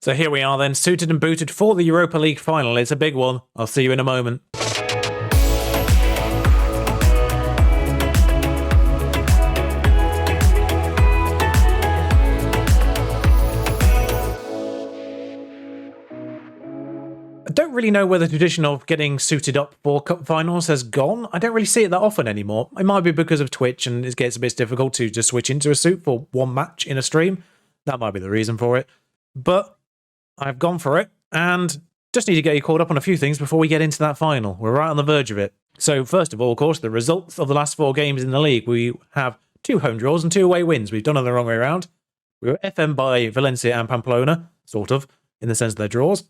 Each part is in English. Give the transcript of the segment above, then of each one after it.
So here we are then, suited and booted for the Europa League final. It's a big one. I'll see you in a moment. I don't really know where the tradition of getting suited up for cup finals has gone. I don't really see it that often anymore. It might be because of Twitch and it gets a bit difficult to just switch into a suit for one match in a stream. That might be the reason for it. But I've gone for it and just need to get you caught up on a few things before we get into that final. We're right on the verge of it. So first of all, of course, the results of the last 4 games in the league. We have 2 home draws and 2 away wins. We've done it the wrong way around. We were FM by Valencia and Pamplona, sort of, in the sense of their draws.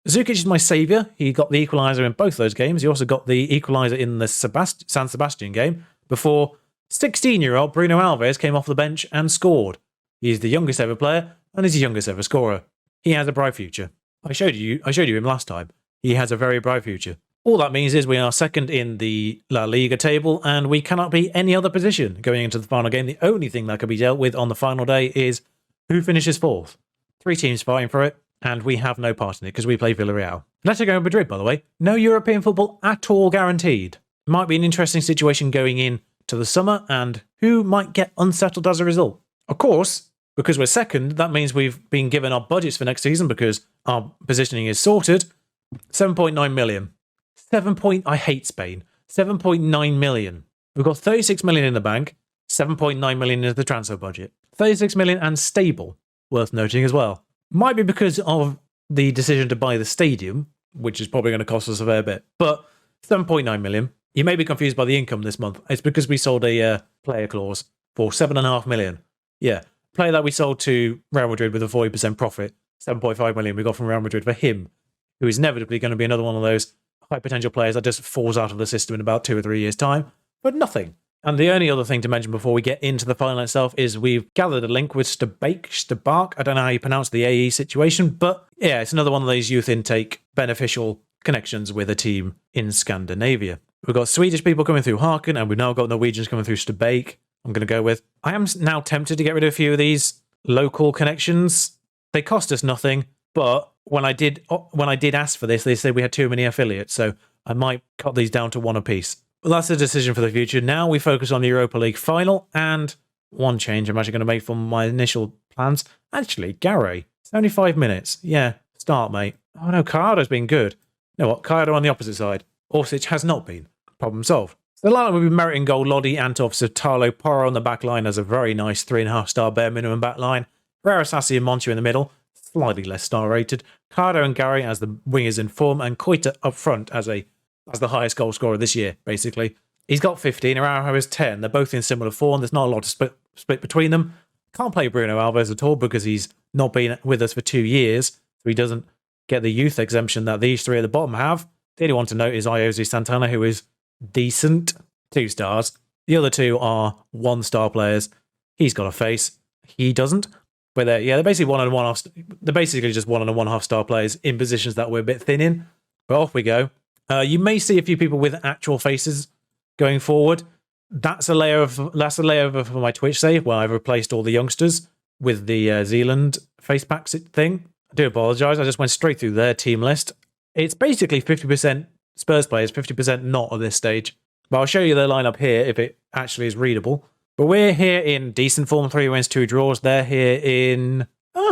Zukic is my saviour. He got the equaliser in both those games. He also got the equaliser in the San Sebastian game before 16-year-old Bruno Alves came off the bench and scored. He's the youngest ever player and he's the youngest ever scorer. He has a bright future. I showed you him last time. He has a very bright future. All that means is we are second in the La Liga table and we cannot be any other position going into the final game. The only thing that can be dealt with on the final day is who finishes 4th. 3 teams fighting for it. And we have no part in it because we play Villareal. Atletico Madrid, by the way, no European football at all guaranteed. Might be an interesting situation going into the summer and who might get unsettled as a result. Of course, because we're second, that means we've been given our budgets for next season because our positioning is sorted. 7.9 million. I hate Spain. 7.9 million. We've got 36 million in the bank. 7.9 million is the transfer budget. 36 million and stable, worth noting as well. Might be because of the decision to buy the stadium, which is probably going to cost us a fair bit. But 7.9 million. You may be confused by the income this month. It's because we sold a player clause for 7.5 million. Yeah, player that we sold to Real Madrid with a 40% profit. 7.5 million we got from Real Madrid for him, who is inevitably going to be another one of those high potential players that just falls out of the system in about 2 or 3 years' time. But nothing. And the only other thing to mention before we get into the final itself is we've gathered a link with Stabak. I don't know how you pronounce the AE situation, but yeah, it's another one of those youth intake beneficial connections with a team in Scandinavia. We've got Swedish people coming through Harken, and we've now got Norwegians coming through Stabak. I'm going to go with. I am now tempted to get rid of a few of these local connections. They cost us nothing, but when I did ask for this, they said we had too many affiliates, so I might cut these down to 1 apiece. Well, that's a decision for the future. Now we focus on the Europa League final, and one change I'm actually going to make from my initial plans. Actually, Gary, 75 minutes. Yeah, start, mate. Oh no, Caiado's been good. You know what? Caiado on the opposite side. Orsic has not been. Problem solved. So the lineup will be Merritt in goal, Lodi, Antov, Sotalo, Porro on the back line as a very nice 3.5-star bare minimum back line. Herrera, Sassi and Monti in the middle, slightly less star rated. Caiado and Gary as the wingers in form, and Koita up front as the highest goal scorer this year, basically. He's got 15, Araujo has 10. They're both in similar form. There's not a lot to split between them. Can't play Bruno Alves at all because he's not been with us for 2 years, so he doesn't get the youth exemption that these 3 at the bottom have. The only one to note is Iosi Santana, who is decent, 2 stars. The other 2 are 1-star players. He's got a face. He doesn't. But they're basically 1 and 1/2. They're basically just 1 and 1/2-star players in positions that we're a bit thin in. But off we go. You may see a few people with actual faces going forward. That's a layer for my Twitch save where I've replaced all the youngsters with the Zealand face packs thing. I do apologise. I just went straight through their team list. It's basically 50% Spurs players, 50% not at this stage. But I'll show you their lineup here if it actually is readable. But we're here in decent form, 3 wins, 2 draws. They're here in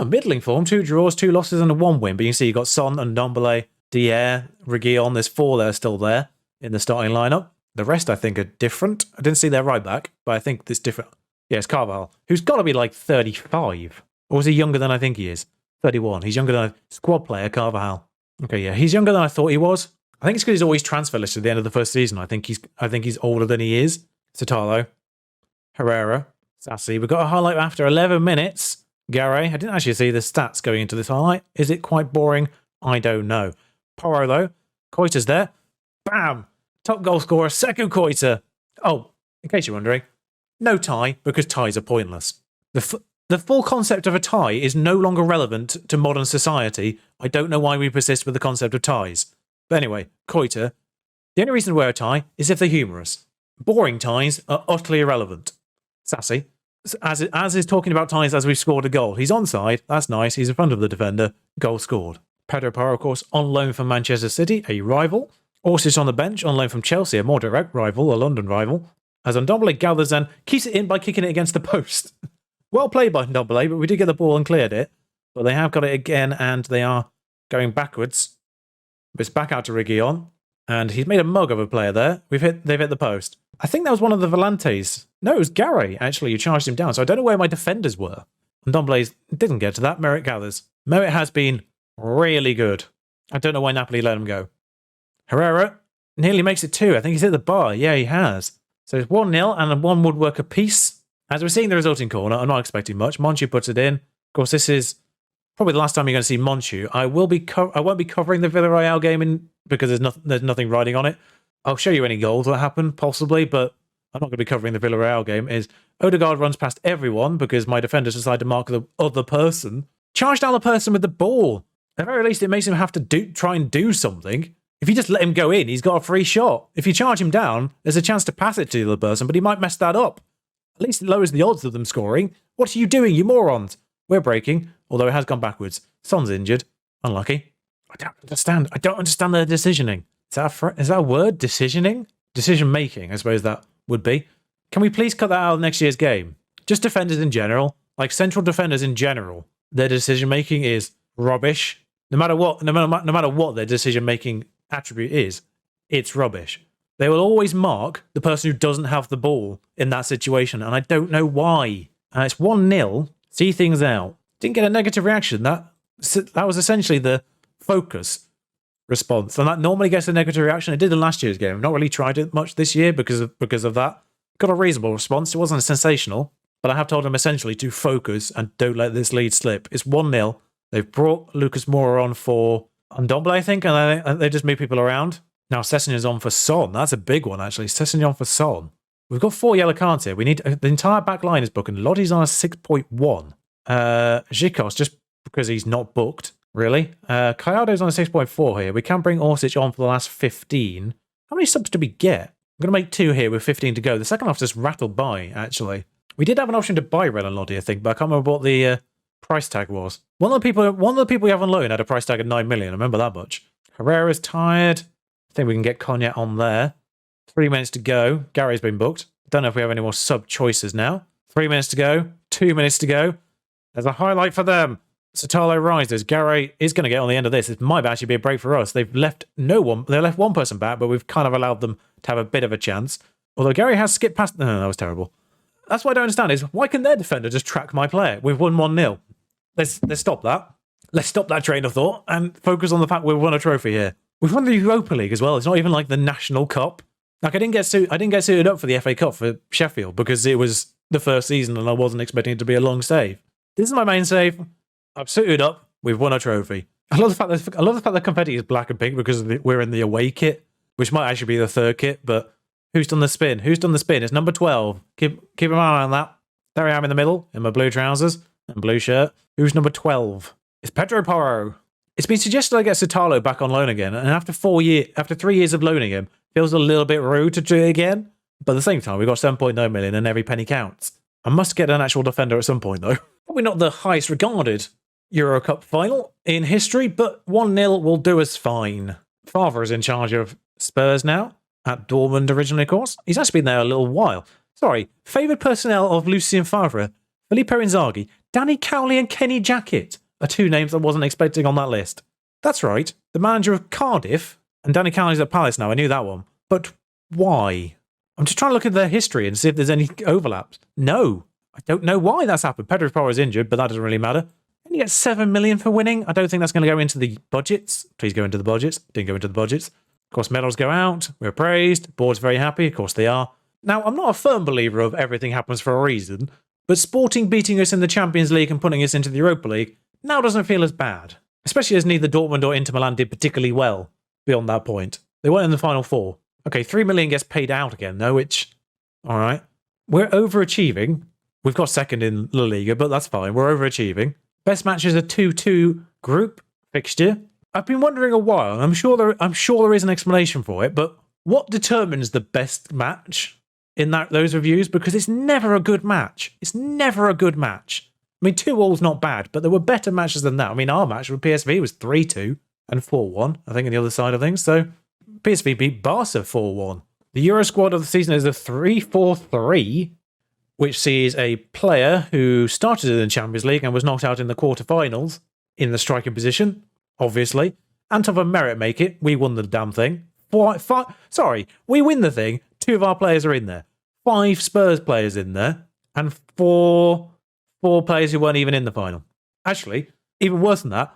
middling form, 2 draws, 2 losses and a 1 win. But you can see you've got Son and Ndombele, Dier, Reguilon. There's 4 that are still there in the starting lineup. The rest, I think, are different. I didn't see their right back, but I think it's different. Yeah, it's Carvajal, who's got to be like 35. Or is he younger than I think he is? 31. He's younger than a squad player, Carvajal. Okay, yeah, he's younger than I thought he was. I think it's because he's always transfer listed at the end of the first season. I think he's older than he is. Sotalo, Herrera, Sassi. We've got a highlight after 11 minutes. Gary, I didn't actually see the stats going into this highlight. Is it quite boring? I don't know. Porro, though. Koita's there. Bam! Top goal scorer, second Koita. Oh, in case you're wondering, no tie, because ties are pointless. The full concept of a tie is no longer relevant to modern society. I don't know why we persist with the concept of ties. But anyway, Koita. The only reason to wear a tie is if they're humorous. Boring ties are utterly irrelevant. Sassy. as is talking about times as we've scored a goal. He's onside. That's nice. He's in front of the defender. Goal scored. Pedro Porro, of course, on loan from Manchester City, a rival. Orsic on the bench, on loan from Chelsea, a more direct rival, a London rival. As Ndombele gathers and keeps it in by kicking it against the post. Well played by Ndombele, but we did get the ball and cleared it. But they have got it again, and they are going backwards. It's back out to Reguilon, and he's made a mug of a player there. They've hit the post. I think that was one of the Volantes. No, it was Gary, actually, who charged him down. So I don't know where my defenders were. Ndombele didn't get to that. Merit gathers. Merit has been really good. I don't know why Napoli let him go. Herrera nearly makes it 2. I think he's hit the bar. Yeah, he has. So it's 1-0 and 1 woodwork apiece. As we're seeing the resulting corner, I'm not expecting much. Monchu puts it in. Of course, this is probably the last time you're going to see Monchu. I won't be covering the Villareal game because there's nothing riding on it. I'll show you any goals that happen, possibly, but I'm not going to be covering the Villareal game. Is Odegaard runs past everyone because my defenders decide to mark the other person. Charge down the person with the ball. At the very least, it makes him have to try and do something. If you just let him go in, he's got a free shot. If you charge him down, there's a chance to pass it to the other person, but he might mess that up. At least it lowers the odds of them scoring. What are you doing, you morons? We're breaking, although it has gone backwards. Son's injured. Unlucky. I don't understand their decisioning. Is that a word? Decisioning? Decision making, I suppose that would be. Can we please cut that out of next year's game? Just defenders in general, like central defenders in general, their decision making is rubbish. No matter what their decision making attribute is, it's rubbish. They will always mark the person who doesn't have the ball in that situation, and I don't know why. It's 1-0. See things out. Didn't get a negative reaction. That was essentially the focus response, and that normally gets a negative reaction. It did in last year's game. I've not really tried it much this year because of that. Got a reasonable response. It wasn't sensational, but I have told him essentially to focus and don't let this lead slip. It's 1-0. They've brought Lucas Moura on for Ndombele, I think, and they just move people around. Now Sessegnon's on for Son. That's a big one, actually. Sessegnon for Son. We've got 4 yellow cards here. We need the entire back line is booked. Lotti's on a 6.1. Zhikos, just because he's not booked, really. Kayado's on a 6.4 here. We can bring Orsic on for the last 15. How many subs do we get? I'm going to make 2 here with 15 to go. The second half just rattled by, actually. We did have an option to buy Renan Lodi, I think, but I can't remember what the price tag was. One of the people we have on loan had a price tag of 9 million. I remember that much. Herrera's tired. I think we can get Cognac on there. 3 minutes to go. Gary's been booked. Don't know if we have any more sub choices now. 3 minutes to go. 2 minutes to go. There's a highlight for them. Sotalo rises. Gary is going to get on the end of this. It might actually be a break for us. They've left one person back, but we've kind of allowed them to have a bit of a chance. Although Gary has skipped past... No, that was terrible. That's what I don't understand is, why can their defender just track my player? We've won 1-0. Let's stop that. Let's stop that train of thought and focus on the fact we've won a trophy here. We've won the Europa League as well. It's not even like the National Cup. Like I didn't get suited up for the FA Cup for Sheffield because it was the first season and I wasn't expecting it to be a long save. This is my main save. I've suited up. We've won a trophy. I love the fact that the confetti is black and pink because we're in the away kit, which might actually be the third kit. But who's done the spin? It's number 12. Keep an eye on that. There I am in the middle in my blue trousers and blue shirt. Who's number 12? It's Pedro Porro. It's been suggested I get Sotalo back on loan again, and after 3 years of loaning him, feels a little bit rude to do it again. But at the same time, we've got 7.9 million and every penny counts. I must get an actual defender at some point, though. Probably not the highest regarded Euro Cup final in history, but 1-0 will do us fine. Favre is in charge of Spurs now, at Dortmund originally, of course. He's actually been there a little while. Sorry, favoured personnel of Lucien Favre, Filippo Inzaghi, Danny Cowley and Kenny Jackett are 2 names I wasn't expecting on that list. That's right, the manager of Cardiff, and Danny Cowley's at Palace now, I knew that one. But why? I'm just trying to look at their history and see if there's any overlaps. No, I don't know why that's happened. Pedro Porro is injured, but that doesn't really matter. And you get 7 million for winning. I don't think that's going to go into the budgets. Please go into the budgets. Didn't go into the budgets. Of course, medals go out. We're praised. Board's very happy. Of course they are. Now, I'm not a firm believer of everything happens for a reason, but Sporting beating us in the Champions League and putting us into the Europa League now doesn't feel as bad. Especially as neither Dortmund or Inter Milan did particularly well beyond that point. They weren't in the final 4. Okay, 3 million gets paid out again, though, which... All right. We're overachieving. We've got second in La Liga, but that's fine. We're overachieving. Best match is a 2-2 group fixture. I've been wondering a while, and I'm sure there is an explanation for it, but what determines the best match? in those reviews because it's never a good match. It's never a good match. I mean, 2-2's not bad, but there were better matches than that. I mean, our match with PSV was 3-2 and 4-1, I think, on the other side of things. So PSV beat Barca 4-1. The Euro squad of the season is a 3-4-3, which sees a player who started in the Champions League and was knocked out in the quarterfinals in the striking position, obviously. Antov and Merit make it. We won the damn thing. We win the thing. 2 of our players are in there. 5 Spurs players in there. And 4 players who weren't even in the final. Actually, even worse than that,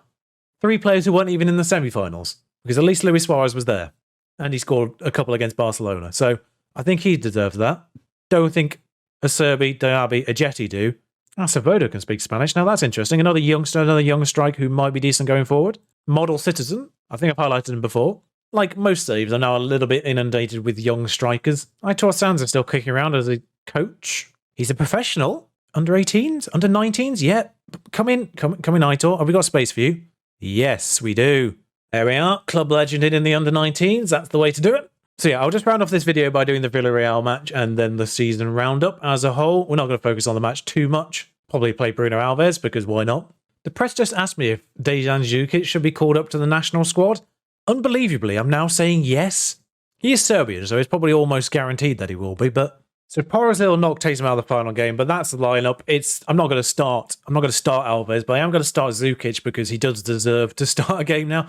3 players who weren't even in the semi-finals. Because at least Luis Suarez was there. And he scored a couple against Barcelona. So I think he deserves that. Don't think Acerbi, Diaby, Ajeti do. Acevedo can speak Spanish. Now that's interesting. Another youngster, another young striker who might be decent going forward. Model citizen. I think I've highlighted him before. Like most saves, I'm now a little bit inundated with young strikers. Aitor Sanz is still kicking around as a coach. He's a professional. Under 18s? Under 19s? Yeah. Come in, Aitor. Have we got space for you? Yes, we do. There we are. Club legend in the under 19s. That's the way to do it. So yeah, I'll just round off this video by doing the Villareal match and then the season roundup as a whole. We're not going to focus on the match too much. Probably play Bruno Alves because why not? The press just asked me if Dejan Žukić should be called up to the national squad. Unbelievably, I'm now saying yes. He is Serbian, so it's probably almost guaranteed that he will be, but so Porazil knocked takes him out of the final game, but that's the lineup. I'm not going to start Alves, but I am going to start Žukić because he does deserve to start a game now.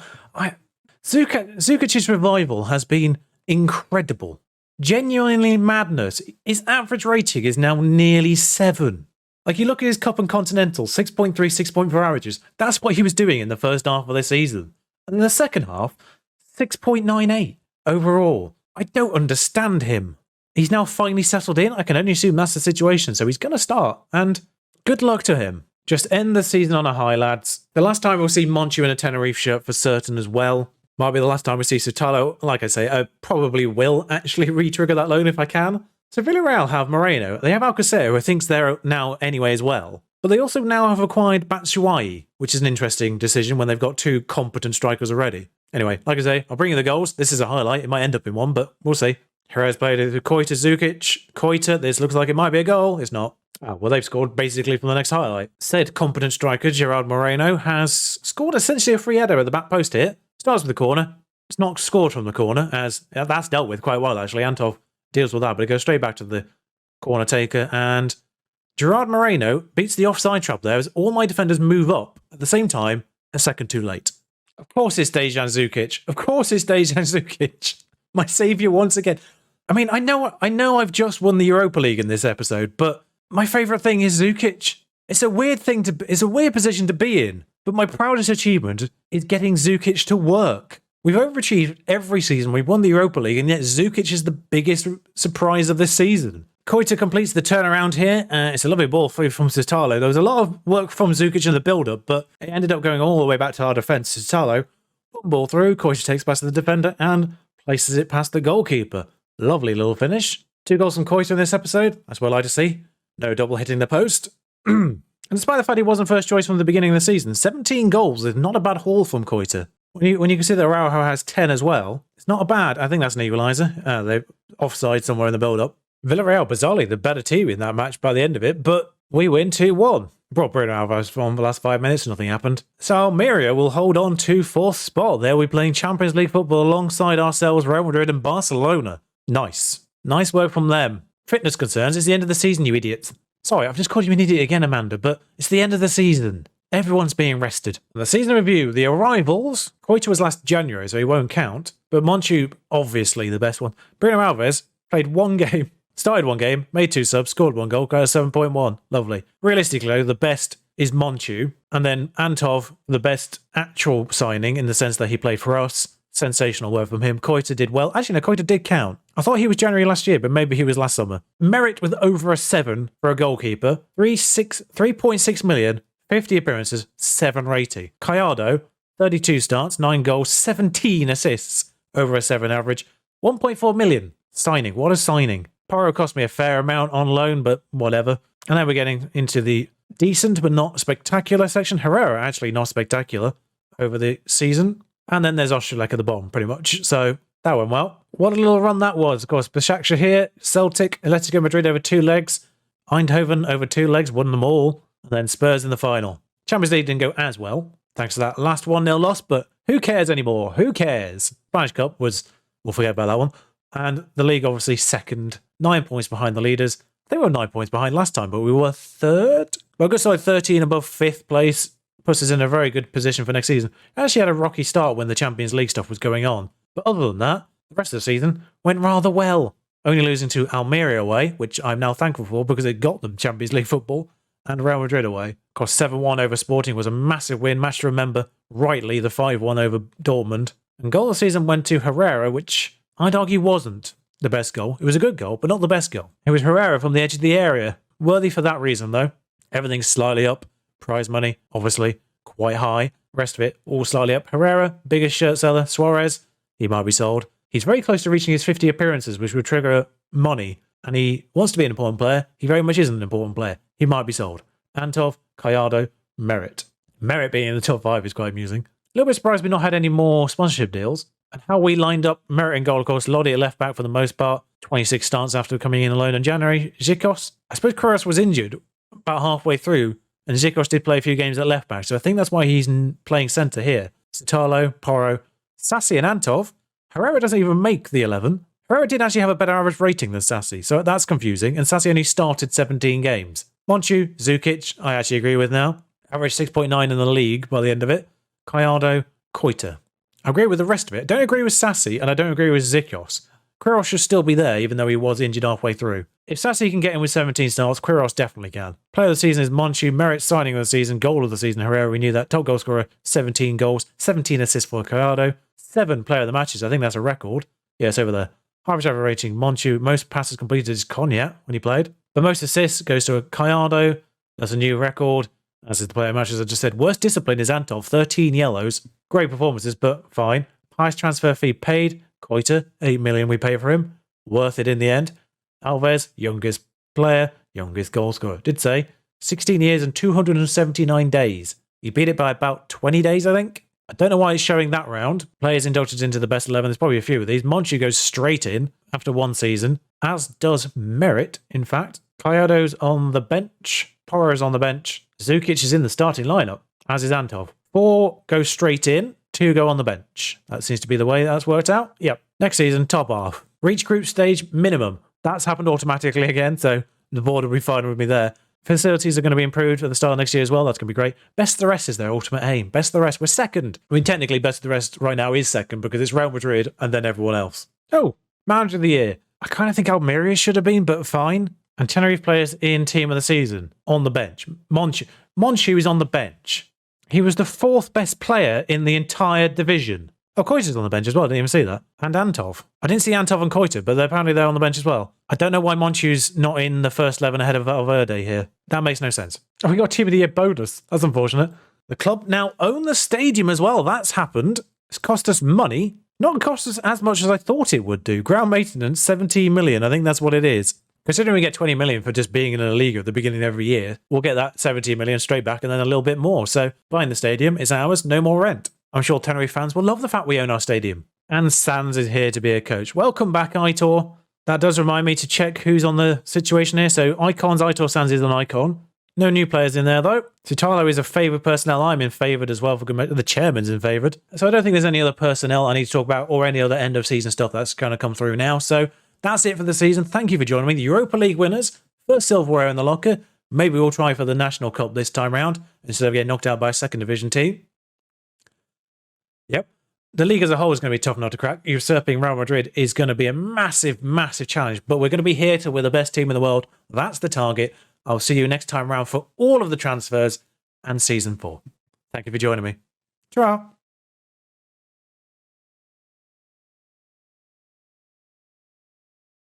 Žukic's revival has been incredible. Genuinely madness. His average rating is now nearly 7. Like, you look at his Cup and Continental, 6.3, 6.4 averages. That's what he was doing in the first half of the season. And in the second half, 6.98 overall. I don't understand him. He's now finally settled in. I can only assume that's the situation. So he's going to start. And good luck to him. Just end the season on a high, lads. The last time we'll see Monchu in a Tenerife shirt for certain as well. Might be the last time we see Sotalo. Like I say, I probably will actually re-trigger that loan if I can. So Villareal have Moreno. They have Alcacer, who I think's there now anyway as well. But they also now have acquired Batshuayi, which is an interesting decision when they've got 2 competent strikers already. Anyway, like I say, I'll bring you the goals. This is a highlight. It might end up in one, but we'll see. Jerez played it to Koita, Žukić. Koita, this looks like it might be a goal. It's not. Oh, well, they've scored basically from the next highlight. Said competent striker Gerard Moreno has scored essentially a free header at the back post here. Starts with the corner. It's not scored from the corner, as that's dealt with quite well, actually. Antov deals with that, but it goes straight back to the corner taker. And Gerard Moreno beats the offside trap there as all my defenders move up at the same time, a second too late. Of course it's Dejan Žukić. Of course it's Dejan Žukić. My saviour once again. I mean, I know I've just won the Europa League in this episode, but my favourite thing is Žukić. It's a weird position to be in, but my proudest achievement is getting Žukić to work. We've overachieved every season. We've won the Europa League, and yet Žukić is the biggest surprise of this season. Koita completes the turnaround here. It's a lovely ball through from Sotalo. There was a lot of work from Žukić in the build-up, but it ended up going all the way back to our defence. Sotalo, ball through. Koita takes past the defender and places it past the goalkeeper. Lovely little finish. 2 goals from Koita in this episode. That's what I like to see. No double hitting the post. And despite the fact he wasn't first choice from the beginning of the season, 17 goals is not a bad haul from Koita. When you consider Araujo has 10 as well, it's not a bad. I think that's an equaliser. They're offside somewhere in the build-up. Villarreal, bizarrely, the better team in that match by the end of it, but we win 2-1. Brought Bruno Alves from the last 5 minutes, nothing happened. So Almeria will hold on to 4th spot. They'll be playing Champions League football alongside ourselves, Real Madrid and Barcelona. Nice. Nice work from them. Fitness concerns, it's the end of the season, you idiots. Sorry, I've just called you an idiot again, Amanda, but it's the end of the season. Everyone's being rested. The season review, the arrivals. Koita was last January, so he won't count. But Monchu, obviously the best one. Bruno Alves played 1 game, started 1 game, made 2 subs, scored 1 goal, got a 7.1. Lovely. Realistically, though, the best is Monchu. And then Antov, the best actual signing in the sense that he played for us. Sensational work from him. Koita did well. Actually, no, Koita did count. I thought he was January last year, but maybe he was last summer. Merit with over a 7 for a goalkeeper. 3.6 million, 50 appearances, 7 rating. Gallardo, 32 starts, 9 goals, 17 assists, over a 7 average. 1.4 million. Signing. What a signing. Poro cost me a fair amount on loan, but whatever. And then we're getting into the decent but not spectacular section. Herrera, actually not spectacular over the season. And then there's Ostrolek at the bottom, pretty much. So That went well. What a little run that was. Of course, Başakşehir here, Celtic, Atletico Madrid over 2 legs, Eindhoven over 2 legs, won them all, and then Spurs in the final. Champions League didn't go as well, thanks to that last 1-0 loss, but who cares anymore? Who cares? Spanish Cup was, we'll forget about that one. And the league obviously second, 9 points behind the leaders. They were 9 points behind last time, but we were third. Well, good side 13 above 5th place puts us in a very good position for next season. Actually had a rocky start when the Champions League stuff was going on. But other than that, the rest of the season went rather well. Only losing to Almeria away, which I'm now thankful for because it got them Champions League football, and Real Madrid away. Of course, 7-1 over Sporting was a massive win. Match to remember, rightly, the 5-1 over Dortmund. And goal of the season went to Herrera, which I'd argue wasn't the best goal. It was a good goal, but not the best goal. It was Herrera from the edge of the area. Worthy for that reason, though. Everything's slightly up. Prize money, obviously, quite high. Rest of it, all slightly up. Herrera, biggest shirt seller. Suarez, he might be sold. He's very close to reaching his 50 appearances, which would trigger money. And he wants to be an important player. He very much isn't an important player. He might be sold. Antov, Gallardo, Merit. Merit being in the top 5 is quite amusing. A little bit surprised we've not had any more sponsorship deals. And how we lined up Merit in goal, of course, Lodi at left back for the most part. 26 starts after coming in alone in January. Zikos, I suppose Kuros was injured about halfway through. And Zikos did play a few games at left back. So I think that's why he's playing centre here. Sitalo, Porro, Sassi and Antov. Herrera doesn't even make the 11. Herrera did actually have a better average rating than Sassi, so that's confusing, and Sassi only started 17 games. Monchu, Zukic, I actually agree with now. Average 6.9 in the league by the end of it. Gallardo, Koita. I agree with the rest of it. I don't agree with Sassi, and I don't agree with Zikos. Quiros should still be there, even though he was injured halfway through. If Sassi can get in with 17 starts, Quiros definitely can. Player of the season is Monchu, Merit signing of the season, goal of the season, Herrera, we knew that. Top goal scorer, 17 goals, 17 assists for Gallardo. 7 player of the matches, I think that's a record. Yes, over there. Average rating, Monchu. Most passes completed is Konya when he played. But most assists goes to Gallardo. That's a new record. As is the player of the matches I just said. Worst discipline is Antov, 13 yellows. Great performances, but fine. Highest transfer fee paid, Koita, 8 million we pay for him. Worth it in the end. Alves, youngest player, youngest goal scorer. Did say 16 years and 279 days. He beat it by about 20 days, I think. I don't know why it's showing that round. Players inducted into the best 11. There's probably a few of these. Monchu goes straight in after one season, as does Merit, in fact. Gallardo's on the bench. Porro's on the bench. Zukic is in the starting lineup, as is Antov. 4 go straight in, 2 go on the bench. That seems to be the way that's worked out. Yep. Next season, top half. Reach group stage minimum. That's happened automatically again, so the board will be fine with me there. Facilities are going to be improved at the start of next year as well. That's going to be great. Best of the rest is their ultimate aim. Best of the rest. We're second. I mean, technically, best of the rest right now is second because it's Real Madrid and then everyone else. Oh, manager of the year. I kind of think Almeria should have been, but fine. And Tenerife players in team of the season on the bench. Monchu is on the bench. He was the 4th best player in the entire division. Oh, Koita's on the bench as well. I didn't even see that. And Antov. I didn't see Antov and Koita, but apparently they're on the bench as well. I don't know why Monchu's not in the first 11 ahead of Valverde here. That makes no sense. Oh, we got Team of the Year bonus. That's unfortunate. The club now own the stadium as well. That's happened. It's cost us money. Not cost us as much as I thought it would do. Ground maintenance, 17 million. I think that's what it is. Considering we get 20 million for just being in a league at the beginning of every year, we'll get that 17 million straight back and then a little bit more. So buying the stadium is ours, no more rent. I'm sure Tenerife fans will love the fact we own our stadium. And Sands is here to be a coach. Welcome back, Aitor. That does remind me to check who's on the situation here. So icons, Aitor Sands is an icon. No new players in there, though. Sitalo is a favoured personnel. I'm in favoured as well. The chairman's in favoured. So I don't think there's any other personnel I need to talk about or any other end of season stuff that's going to come through now. So that's it for the season. Thank you for joining me. The Europa League winners, first silverware in the locker. Maybe we'll try for the National Cup this time round instead of getting knocked out by a second division team. Yep. The league as a whole is going to be tough not to crack. Usurping Real Madrid is going to be a massive, massive challenge. But we're going to be here till we're the best team in the world. That's the target. I'll see you next time round for all of the transfers and Season 4. Thank you for joining me. Ta-ra!